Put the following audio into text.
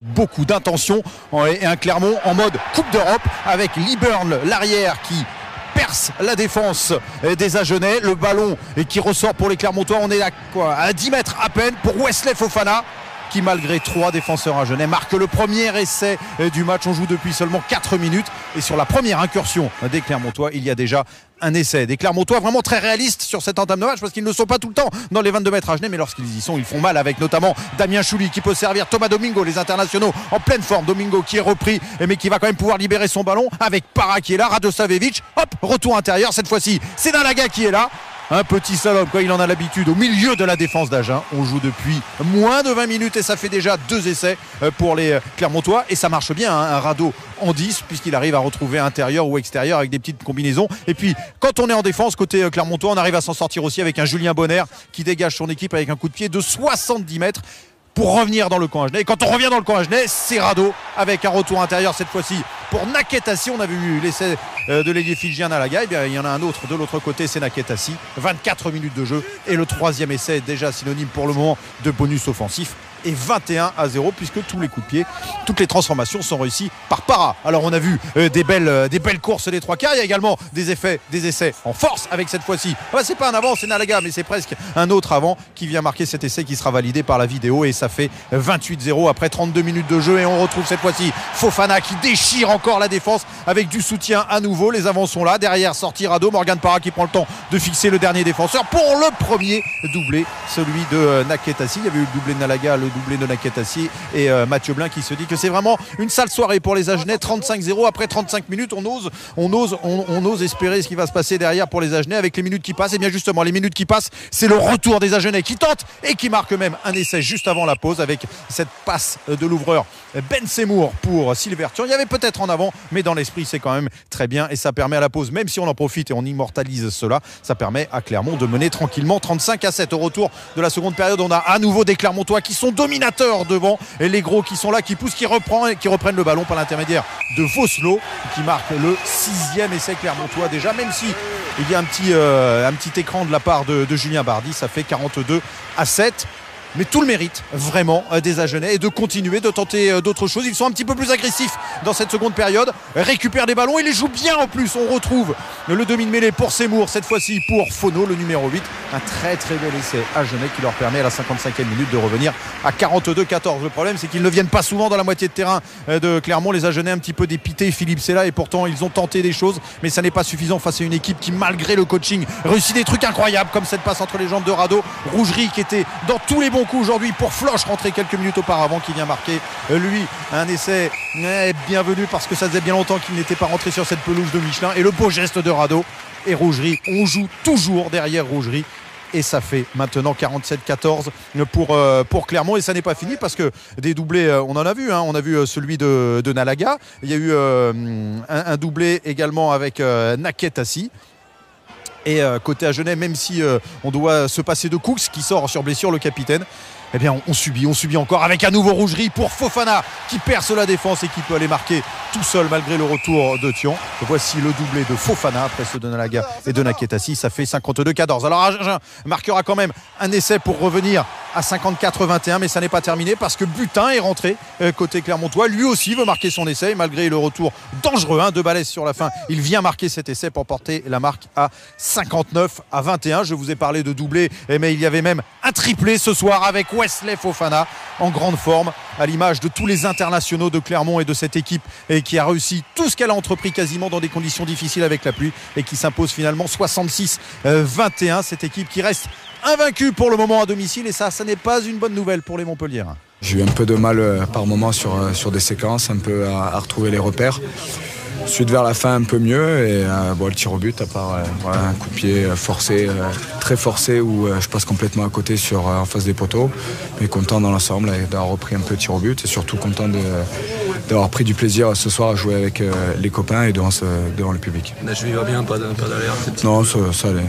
Beaucoup d'intention et un Clermont en mode Coupe d'Europe avec Liburn, l'arrière qui perce la défense des Agenais. Le ballon qui ressort pour les Clermontois. On est à 10 mètres à peine pour Wesley Fofana qui, malgré 3 défenseurs agenais, marque le premier essai du match. On joue depuis seulement 4 minutes et sur la première incursion des Clermontois, il y a déjà un essai. Des Clermontois vraiment très réalistes sur cette entame de match parce qu'ils ne sont pas tout le temps dans les 22 mètres agenais, mais lorsqu'ils y sont, ils font mal, avec notamment Damien Chouli qui peut servir Thomas Domingo, les internationaux en pleine forme. Domingo qui est repris mais qui va quand même pouvoir libérer son ballon avec Para qui est là, Radosavljević, hop, retour intérieur, cette fois-ci c'est Nalaga qui est là. Un petit salope, quoi, il en a l'habitude, au milieu de la défense d'Agen. On joue depuis moins de 20 minutes et ça fait déjà 2 essais pour les Clermontois. Et ça marche bien, hein, un Rado en 10, puisqu'il arrive à retrouver intérieur ou extérieur avec des petites combinaisons. Et puis, quand on est en défense, côté Clermontois, on arrive à s'en sortir aussi avec un Julien Bonner qui dégage son équipe avec un coup de pied de 70 mètres pour revenir dans le camp agenais. Et quand on revient dans le camp agenais, c'est Rado avec un retour intérieur cette fois-ci pour Naketasi. On avait vu l'essai de l'ailier fidjien Nalaga. Et bien, il y en a un autre de l'autre côté, c'est Naketasi. 24 minutes de jeu et le 3e essai est déjà synonyme pour le moment de bonus offensif. Et 21-0 puisque tous les coups de pied, toutes les transformations sont réussies par Para. Alors on a vu des belles courses des 3 quarts. Il y a également des essais en force avec cette fois-ci. C'est pas un avant, c'est Nalaga, mais c'est presque un autre avant qui vient marquer cet essai qui sera validé par la vidéo. Et ça fait 28-0 après 32 minutes de jeu. Et on retrouve cette fois-ci Fofana qui déchire encore la défense avec du soutien à nouveau. Les avants sont là. Derrière, sorti Rado, Morgan Para qui prend le temps de fixer le dernier défenseur pour le premier doublé, celui de Naketasi. Il y avait eu le doublé de Nalaga, le doublé de Naketasi et Mathieu Blin qui se dit que c'est vraiment une sale soirée pour les Agenais. 35-0 après 35 minutes. On ose espérer ce qui va se passer derrière pour les Agenais avec les minutes qui passent. Et bien justement, les minutes qui passent, c'est le retour des Agenais qui tentent et qui marquent même un essai juste avant la pause avec cette passe de l'ouvreur Ben Semour pour Silverton. Il y avait peut-être en avant, mais dans l'esprit c'est quand même très bien et ça permet à la pause, même si on en profite et on immortalise cela, ça permet à Clermont de mener tranquillement 35-7 au retour de la seconde période. On a à nouveau des Clermontois qui sont dominateurs devant et les gros qui sont là, qui poussent, qui reprennent le ballon par l'intermédiaire de Voslo qui marque le 6e essai clermontois déjà, même si il y a un petit écran de la part de Julien Bardi. Ça fait 42-7. Mais tout le mérite vraiment des Agenais et de continuer de tenter d'autres choses. Ils sont un petit peu plus agressifs dans cette seconde période, récupèrent des ballons et les jouent bien en plus. On retrouve le demi-mêlée pour Semour, cette fois-ci pour Fono, le numéro 8. Un très très bel essai Agenais qui leur permet à la 55e minute de revenir à 42-14. Le problème, c'est qu'ils ne viennent pas souvent dans la moitié de terrain de Clermont. Les Agenais un petit peu dépités, Philippe c'est là, et pourtant ils ont tenté des choses, mais ça n'est pas suffisant face à une équipe qui, malgré le coaching, réussit des trucs incroyables comme cette passe entre les jambes de Rado. Rougerie qui était dans tous les bons coups aujourd'hui pour Floch, rentré quelques minutes auparavant, qui vient marquer lui un essai bienvenu parce que ça faisait bien longtemps qu'il n'était pas rentré sur cette pelouse de Michelin. Et le beau geste de Rado et Rougerie, on joue toujours derrière Rougerie. Et ça fait maintenant 47-14 pour Clermont. Et ça n'est pas fini parce que des doublés, on en a vu. On a vu celui de Nalaga. Il y a eu un doublé également avec Naketasi. Et côté Agenais, même si on doit se passer de Cooks qui sort sur blessure, le capitaine, eh bien on subit encore avec un nouveau Rougerie pour Fofana qui perce la défense et qui peut aller marquer tout seul malgré le retour de Thion. Voici le doublé de Fofana après ceux de Nalaga et de Naketasi. Ça fait 52-14. Alors Agen marquera quand même un essai pour revenir à 54-21, mais ça n'est pas terminé parce que Butin est rentré côté Clermontois. Lui aussi veut marquer son essai malgré le retour dangereux de Balès sur la fin. Il vient marquer cet essai pour porter la marque à 59-21. Je vous ai parlé de doublé, mais il y avait même un triplé ce soir avec Wesley Fofana en grande forme, à l'image de tous les internationaux de Clermont et de cette équipe et qui a réussi tout ce qu'elle a entrepris quasiment dans des conditions difficiles avec la pluie et qui s'impose finalement 66-21. Cette équipe qui reste invaincue pour le moment à domicile et ça n'est pas une bonne nouvelle pour les Montpelliérains. J'ai eu un peu de mal par moment sur des séquences, un peu à retrouver les repères. Ensuite vers la fin un peu mieux et le tir au but à part un coup de pied forcé, très forcé où je passe complètement à côté en face des poteaux, mais content dans l'ensemble d'avoir repris un peu de tir au but et surtout content d'avoir pris du plaisir ce soir à jouer avec les copains et devant le public. La cheville va bien, pas d'alerte. Non, ça allait.